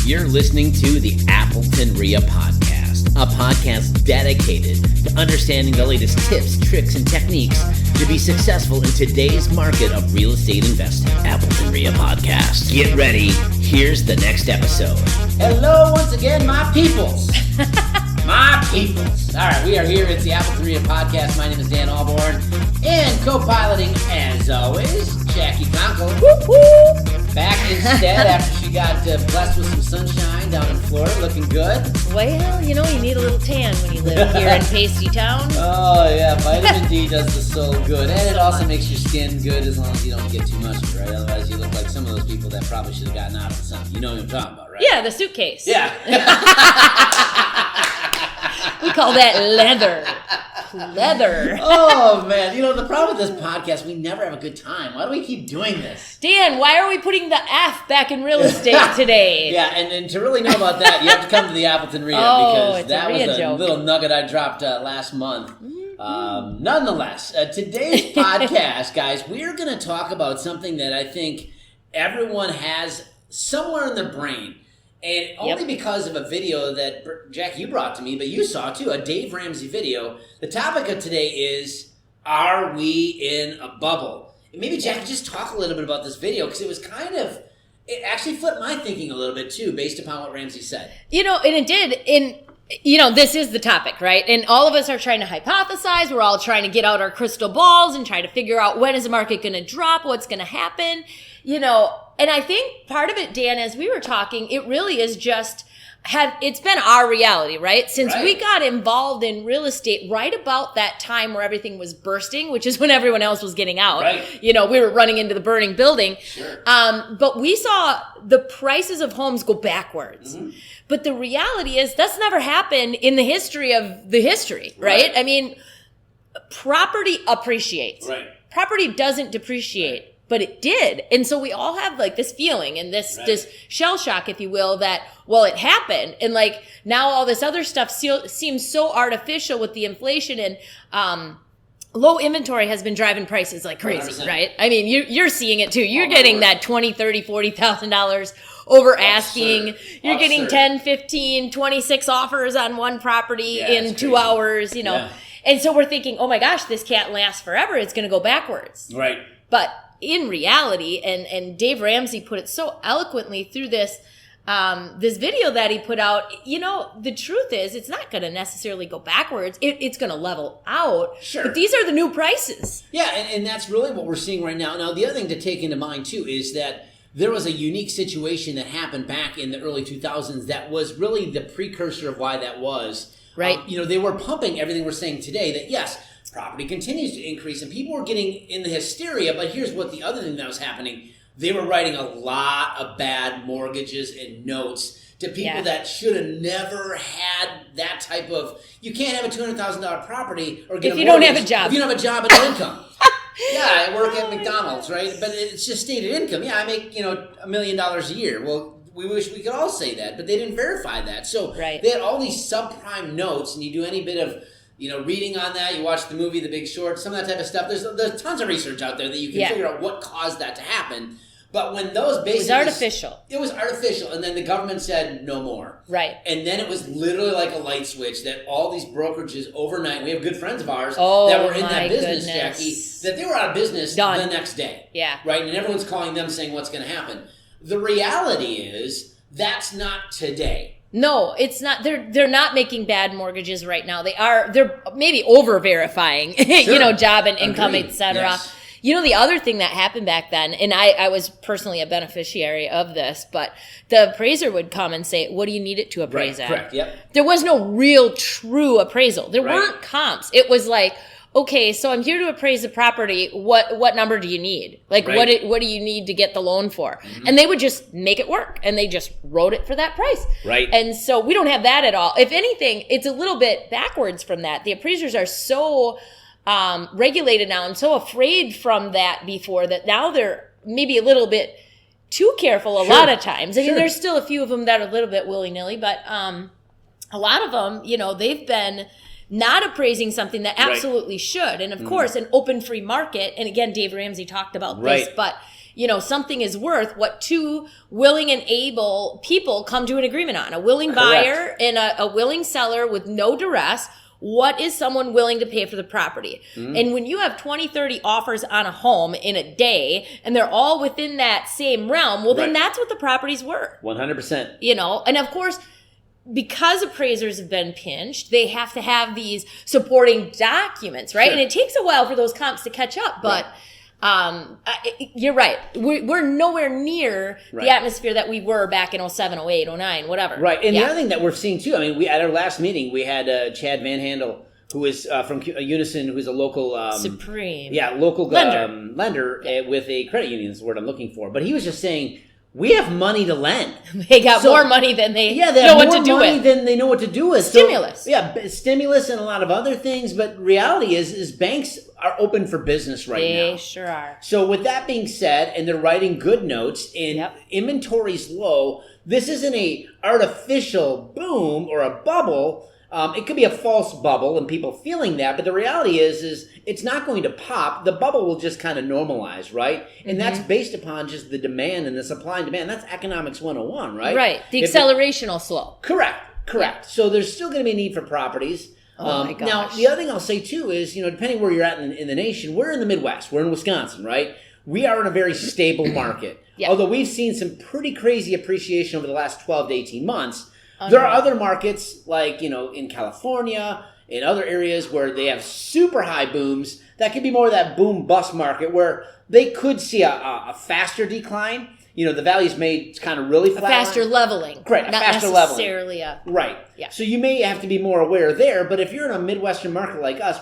You're listening to the Appleton REIA podcast, a podcast dedicated to understanding the latest tips, tricks, and techniques to be successful in today's market of real estate investing. Appleton REIA podcast. Get ready. Here's the next episode. Hello once again, my peoples. My peoples. All right, we are here. It's the Appleton REIA podcast. My name is Dan Alborn. And co-piloting, as always, Jackie Conkle. Whoop, whoop. Back instead after she got blessed with some sunshine down in Florida, looking good. Well, you need a little tan when you live here in Pasty Town. Oh, yeah, vitamin D does the soul good. And it also makes your skin good as long as you don't get too much of it, right? Otherwise, you look like some of those people that probably should have gotten out of the sun. You know what I'm talking about, right? Yeah, the suitcase. Yeah. We call that leather. Leather. Oh, man. The problem with this podcast, we never have a good time. Why do we keep doing this? Dan, why are we putting the F back in real estate today? Yeah, and to really know about that, you have to come to the Appleton REIA because that was a little nugget I dropped last month. Nonetheless, today's podcast, guys, we're going to talk about something that I think everyone has somewhere in their brain. And only because of a video that, Jack, you brought to me, but you saw too, a Dave Ramsey video. The topic of today is, are we in a bubble? And maybe, Jack, just talk a little bit about this video, because it actually flipped my thinking a little bit too, based upon what Ramsey said. And it did. This is the topic, right? And all of us are trying to hypothesize. We're all trying to get out our crystal balls and try to figure out when is the market going to drop, what's going to happen, And I think part of it, Dan, as we were talking, it really is it's been our reality, right? Since we got involved in real estate right about that time where everything was bursting, which is when everyone else was getting out. Right. We were running into the burning building. Sure. But we saw the prices of homes go backwards. Mm-hmm. But the reality is that's never happened in the history of the history, right? I mean, property appreciates. Right. Property doesn't depreciate. Right. But it did. And so we all have this feeling and this shell shock, if you will, that, it happened. And now all this other stuff seems so artificial with the inflation and, low inventory has been driving prices like crazy, 100%. Right? I mean, you're seeing it too. You're getting that $20,000, $30,000, $40,000 over asking. You're getting 10, 15, 26 offers on one property in 2 hours, Yeah. And so we're thinking, oh my gosh, this can't last forever. It's going to go backwards. Right. But in reality, and Dave Ramsey put it so eloquently through this video that he put out, the truth is it's not going to necessarily go backwards. It's going to level out. Sure. But these are the new prices. Yeah, and that's really what we're seeing right now. Now, the other thing to take into mind, too, is that there was a unique situation that happened back in the early 2000s that was really the precursor of why that was. Right. They were pumping everything we're saying today that, yes, property continues to increase, and people were getting in the hysteria, but here's what the other thing that was happening. They were writing a lot of bad mortgages and notes to people that should have never had that type of, you can't have a $200,000 property or get if you don't have a job. If you don't have a job and an income. Yeah, I work at McDonald's, right? But it's just stated income. Yeah, I make, $1 million a year. Well, we wish we could all say that, but they didn't verify that. So they had all these subprime notes, and you do any bit of reading on that, you watch the movie The Big Short, some of that type of stuff. There's tons of research out there that you can figure out what caused that to happen. But when those basically... It was artificial. It was artificial, and then the government said no more. Right. And then it was literally like a light switch that all these brokerages overnight, we have good friends of ours that were in that business, Jackie, that they were out of business the next day. Yeah. Right? And everyone's calling them saying what's going to happen. The reality is that's not today. No, it's not. They're not making bad mortgages right now. They're maybe over verifying, job and income, etc. Yes. The other thing that happened back then, and I was personally a beneficiary of this, but the appraiser would come and say, what do you need it to appraise at? Correct, yep. There was no real true appraisal. There weren't comps. It was like, okay, so I'm here to appraise the property. What number do you need? What do you need to get the loan for? Mm-hmm. And they would just make it work, and they just wrote it for that price. Right. And so we don't have that at all. If anything, it's a little bit backwards from that. The appraisers are so regulated now and so afraid from that before that now they're maybe a little bit too careful a lot of times. I mean, there's still a few of them that are a little bit willy-nilly, but a lot of them, they've been not appraising something that absolutely should. And of course, an open free market, and again, Dave Ramsey talked about this, but something is worth what two willing and able people come to an agreement on. A willing buyer and a willing seller with no duress. What is someone willing to pay for the property? And when you have 20, 30 offers on a home in a day, and they're all within that same realm, well, then that's what the property's worth. 100%. And of course, because appraisers have been pinched, they have to have these supporting documents, right? Sure. And it takes a while for those comps to catch up, but you're right. We're nowhere near the atmosphere that we were back in 07, 08, 09, whatever. Right. And the other thing that we're seeing too, I mean, at our last meeting, we had Chad Van Handel, who is from Unison, who's a local Supreme. Local lender with a credit union is the word I'm looking for. But he was just saying, we have money to lend. They got more money than they know what to do with. Than they know what to do with. Stimulus. So, stimulus and a lot of other things. But reality is banks are open for business right now. They sure are. So with that being said, and they're writing good notes, and inventory's low, this isn't a artificial boom or a bubble. It could be a false bubble and people feeling that, but the reality is it's not going to pop. The bubble will just kind of normalize, right? And that's based upon just the demand and the supply and demand. That's economics 101, right? Right. The acceleration will slow. Correct. Yeah. So there's still going to be a need for properties. Oh my gosh. Now, the other thing I'll say too is, depending where you're at in the nation, we're in the Midwest. We're in Wisconsin, right? We are in a very stable market. Although we've seen some pretty crazy appreciation over the last 12 to 18 months. There are other markets like, in California, in other areas where they have super high booms that could be more of that boom bust market where they could see a faster decline. The values may kind of really flat. A faster leveling. Correct. Not faster necessarily leveling. Right. Yeah. So you may have to be more aware there, but if you're in a Midwestern market like us,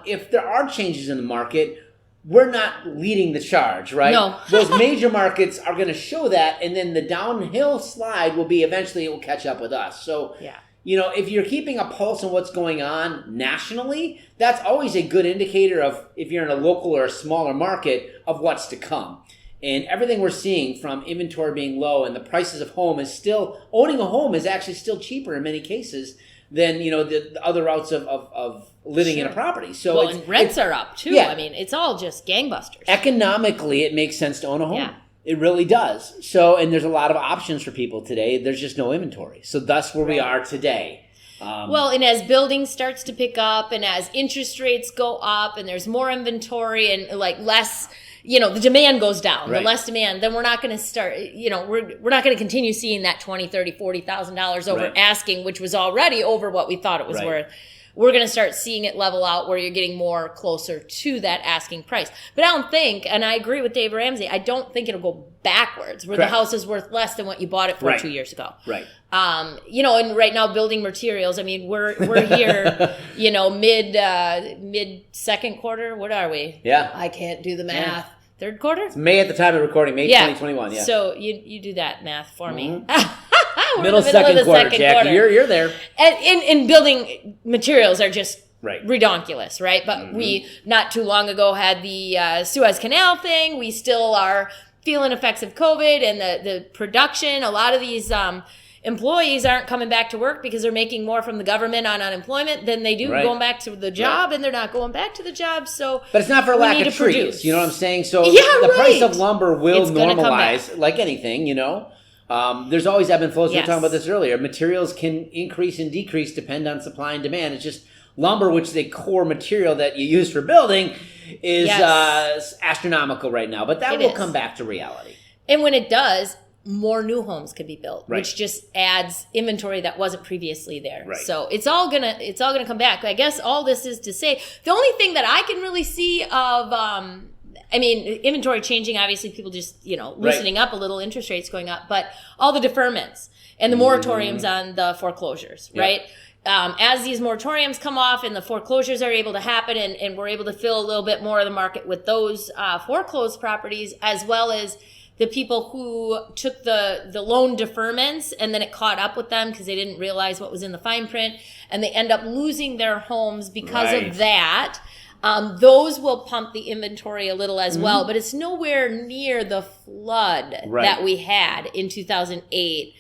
if there are changes in the market, we're not leading the charge, right? No. Those major markets are going to show that, and then the downhill slide will be eventually it will catch up with us. So, if you're keeping a pulse on what's going on nationally, that's always a good indicator of if you're in a local or a smaller market of what's to come. And everything we're seeing from inventory being low and the prices of owning a home is actually still cheaper in many cases than, the other routes of living in a property. So and rents are up too. I mean, it's all just gangbusters. Economically, it makes sense to own a home. Yeah. It really does. So, and there's a lot of options for people today. There's just no inventory. So that's where we are today. And as building starts to pick up and as interest rates go up and there's more inventory and less, the demand goes down, the less demand, then we're not going to start, we're not going to continue seeing that $20,000, $30,000, $40,000 over asking, which was already over what we thought it was worth. We're going to start seeing it level out where you're getting more closer to that asking price. But I don't think, and I agree with Dave Ramsey, I don't think it'll go backwards where the house is worth less than what you bought it for 2 years ago. Right. And right now building materials, I mean, we're here, mid second quarter. What are we? Yeah. I can't do the math. Yeah. Third quarter? It's May at the time of recording, May 2021. Yeah. So you do that math for me. middle second quarter, Jackie. You're there. And building materials are just redonkulous, right? But we not too long ago had the Suez Canal thing. We still are feeling effects of COVID and the production. A lot of these employees aren't coming back to work because they're making more from the government on unemployment than they do going back to the job, and they're not going back to the job. So, but it's not for lack of trees. Produce. You know what I'm saying? So the price of lumber will normalize, like anything. There's always ebb and flows. We were talking about this earlier. Materials can increase and decrease depend on supply and demand. It's just lumber, which is a core material that you use for building, is astronomical right now. But that will come back to reality. And when it does, more new homes could be built, which just adds inventory that wasn't previously there. Right. So it's all gonna come back. I guess all this is to say, the only thing that I can really see of, inventory changing, obviously people just, loosening up a little, interest rates going up, but all the deferments and the moratoriums on the foreclosures, right? As these moratoriums come off and the foreclosures are able to happen and we're able to fill a little bit more of the market with those foreclosed properties, as well as the people who took the loan deferments and then it caught up with them because they didn't realize what was in the fine print and they end up losing their homes because of that. Those will pump the inventory a little as well, but it's nowhere near the flood that we had in 2008,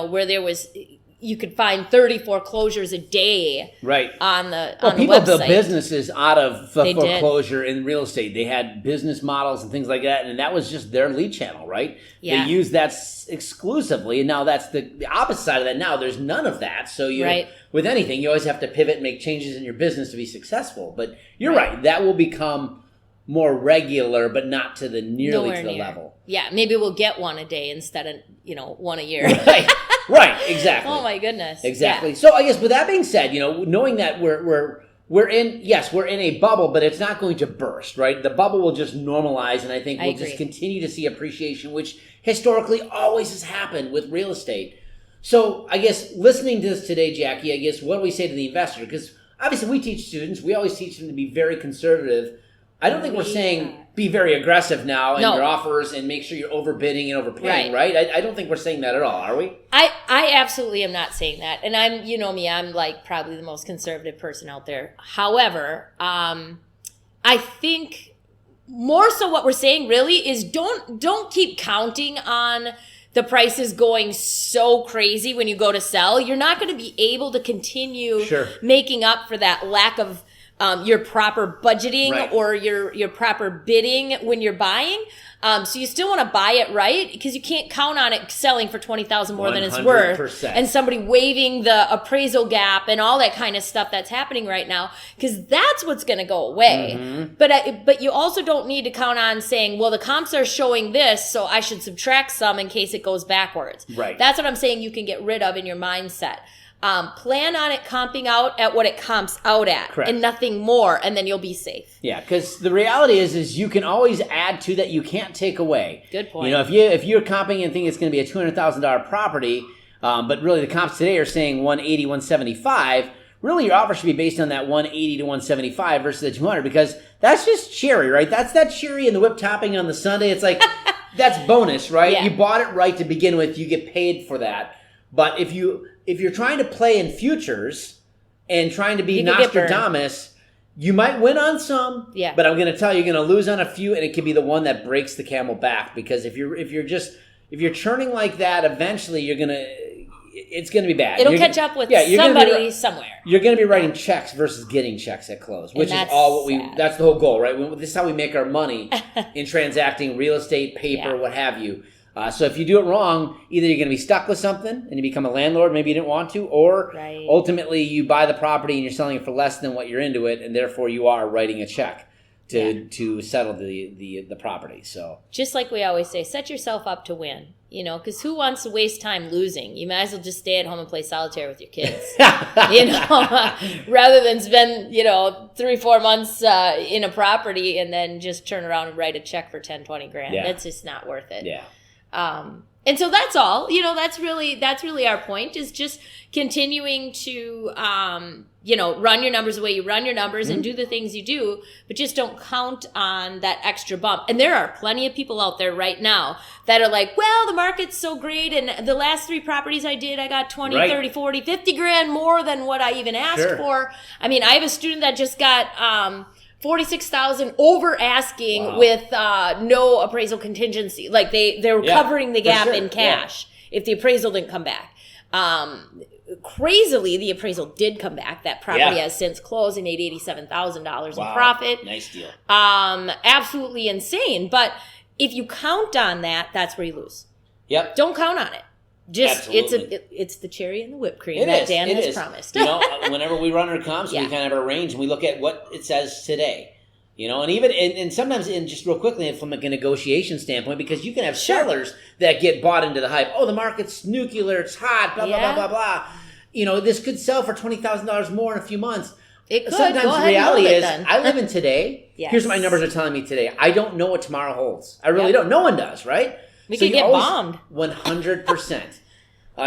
where there was, you could find 30 foreclosures a day on the website. People built businesses out of foreclosure in real estate. They had business models and things like that, and that was just their lead channel, right? Yeah. They used that exclusively, and now that's the opposite side of that. Now there's none of that. So with anything, you always have to pivot and make changes in your business to be successful. But you're right. That will become more regular, but not to the nearly to the level. Yeah, maybe we'll get one a day instead of, one a year. Right, exactly. Oh my goodness. Exactly. Yeah. So I guess with that being said, knowing that we're in a bubble, but it's not going to burst, right? The bubble will just normalize, and I think we'll just continue to see appreciation, which historically always has happened with real estate. So I guess listening to this today, Jackie, I guess what do we say to the investor? Because obviously we teach students, we always teach them to be very conservative. I don't think we're saying be very aggressive now in your offers and make sure you're overbidding and overpaying, right? I don't think we're saying that at all, are we? I absolutely am not saying that. And I'm, me, I'm like probably the most conservative person out there. However, I think more so what we're saying really is don't keep counting on the prices going so crazy when you go to sell. You're not going to be able to continue making up for that lack of your proper budgeting or your proper bidding when you're buying. So you still want to buy it right, because you can't count on it selling for $20,000 more than it's worth, and somebody waiving the appraisal gap and all that kind of stuff that's happening right now, because that's what's going to go away. Mm-hmm. But you also don't need to count on saying, well, the comps are showing this, so I should subtract some in case it goes backwards. Right. That's what I'm saying you can get rid of in your mindset. Plan on it comping out at what it comps out at, and nothing more, and then you'll be safe. Yeah, because the reality is you can always add to that. You can't take away. Good point. If you're comping and think it's going to be a $200,000 property, but really the comps today are saying 180, 175. Really, your offer should be based on that 180 to 175 versus the 200, because that's just cherry, right? That's that cherry and the whipped topping on the sundae. It's like that's bonus, right? Yeah. You bought it right to begin with. You get paid for that. But if you're trying to play in futures and trying to be Nostradamus, you might win on some, but I'm going to tell you, you're going to lose on a few, and it could be the one that breaks the camel back. Because if you're churning like that, eventually it's going to be bad. It'll catch up with somebody somewhere. You're going to be writing checks versus getting checks at close, which is all that's the whole goal, right? This is how we make our money in transacting real estate, paper, what have you. So if you do it wrong, either you're going to be stuck with something and you become a landlord, maybe you didn't want to, or ultimately you buy the property and you're selling it for less than what you're into it, and therefore you are writing a check to settle the property. So just like we always say, set yourself up to win. Because who wants to waste time losing? You might as well just stay at home and play solitaire with your kids, rather than spend 3-4 months in a property and then just turn around and write a check for 10-20 grand. That's just not worth it. Yeah. And so that's all, that's really our point, is just continuing to, run your numbers the way you run your numbers and do the things you do, but just don't count on that extra bump. And there are plenty of people out there right now that are like, well, the market's so great, and the last 3 properties I did, I got 20, 30, 40, 50 grand more than what I even asked for. I mean, I have a student that just got, $46,000 over asking with no appraisal contingency. Like they were covering the gap in cash if the appraisal didn't come back. Crazily, the appraisal did come back. That property has since closed and made $87,000 in profit. Nice deal. Absolutely insane. But if you count on that, that's where you lose. Yep. Don't count on it. Just it's the cherry and the whipped cream that Dan has promised. Whenever we run our comps, we kind of have a range and we look at what it says today. And even and sometimes just real quickly from a negotiation standpoint, because you can have sellers that get bought into the hype. Oh, the market's nuclear, it's hot, blah blah blah blah blah. This could sell for $20,000 more in a few months. It could. Sometimes the reality is, I live in today. Here's what my numbers are telling me today. I don't know what tomorrow holds. I really don't. No one does, right? We could get bombed. 100%.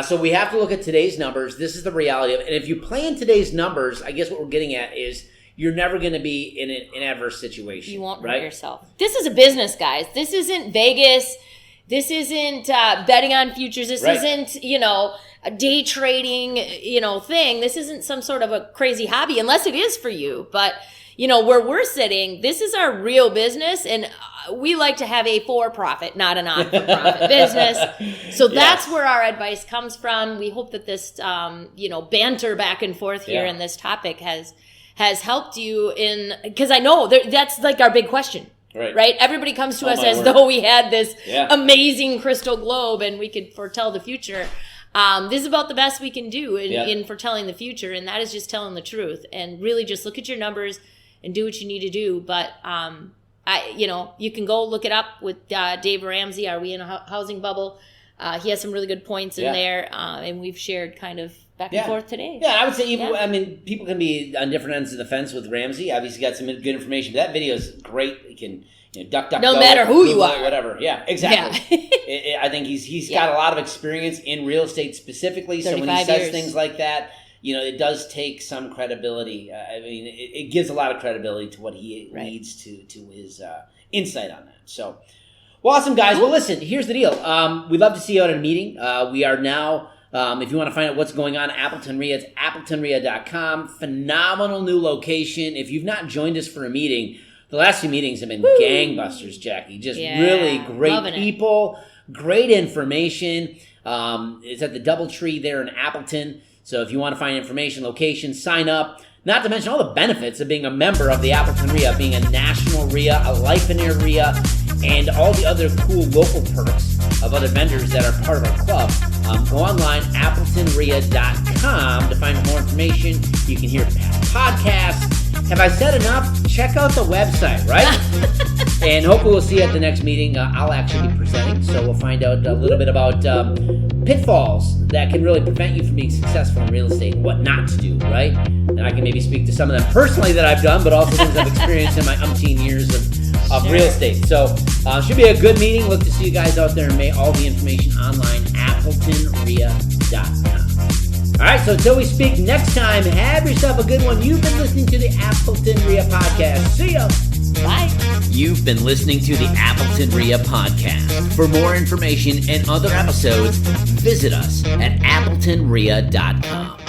So we have to look at today's numbers. This is the reality of it. And if you play in today's numbers, I guess what we're getting at is you're never going to be in an adverse situation. You won't hurt yourself. This is a business, guys. This isn't Vegas. This isn't betting on futures. This isn't, a day trading, thing. This isn't some sort of a crazy hobby, unless it is for you. But where we're sitting, this is our real business, and we like to have a for-profit, not a not-for-profit business. So that's where our advice comes from. We hope that this, banter back and forth here in this topic has helped you because I know that's like our big question. Right? Everybody comes to us as though we had this amazing crystal globe and we could foretell the future. This is about the best we can do in foretelling the future, and that is just telling the truth and really just look at your numbers and do what you need to do. But you can go look it up with Dave Ramsey. Are we in a housing bubble? He has some really good points in there, and we've shared kind of back and forth today. Yeah, I would say people can be on different ends of the fence with Ramsey. Obviously, got some good information. That video is great. You can duck, no go, matter who you are, whatever. Yeah, exactly. Yeah. I think he's got a lot of experience in real estate specifically. So when he says things like that, it does take some credibility. It gives a lot of credibility to what he leads to his insight on that. So, well, awesome, guys. Well, listen, here's the deal. We'd love to see you at a meeting. We are now, if you want to find out what's going on, Appleton REIA, it's appletonrea.com. Phenomenal new location. If you've not joined us for a meeting, the last few meetings have been gangbusters, Jackie. Just really great people, great information. It's at the DoubleTree there in Appleton. So if you want to find information, location, sign up. Not to mention all the benefits of being a member of the Appleton REIA, being a national REIA, a Life and Air REIA, and all the other cool local perks of other vendors that are part of our club. Go online, appletonrea.com, to find more information. You can hear podcasts. Have I said enough? Check out the website, right? And hopefully we'll see you at the next meeting. I'll actually be presenting, so we'll find out a little bit about pitfalls that can really prevent you from being successful in real estate and what not to do, right? And I can maybe speak to some of them personally that I've done, but also things I've experienced in my umpteen years of real estate. So should be a good meeting. Look to see you guys out there, and may all the information online, appletonrea.com. All right, so until we speak next time, have yourself a good one. You've been listening to the Appleton REIA podcast. See ya. Bye. You've been listening to the Appleton REIA podcast. For more information and other episodes, visit us at appletonrea.com.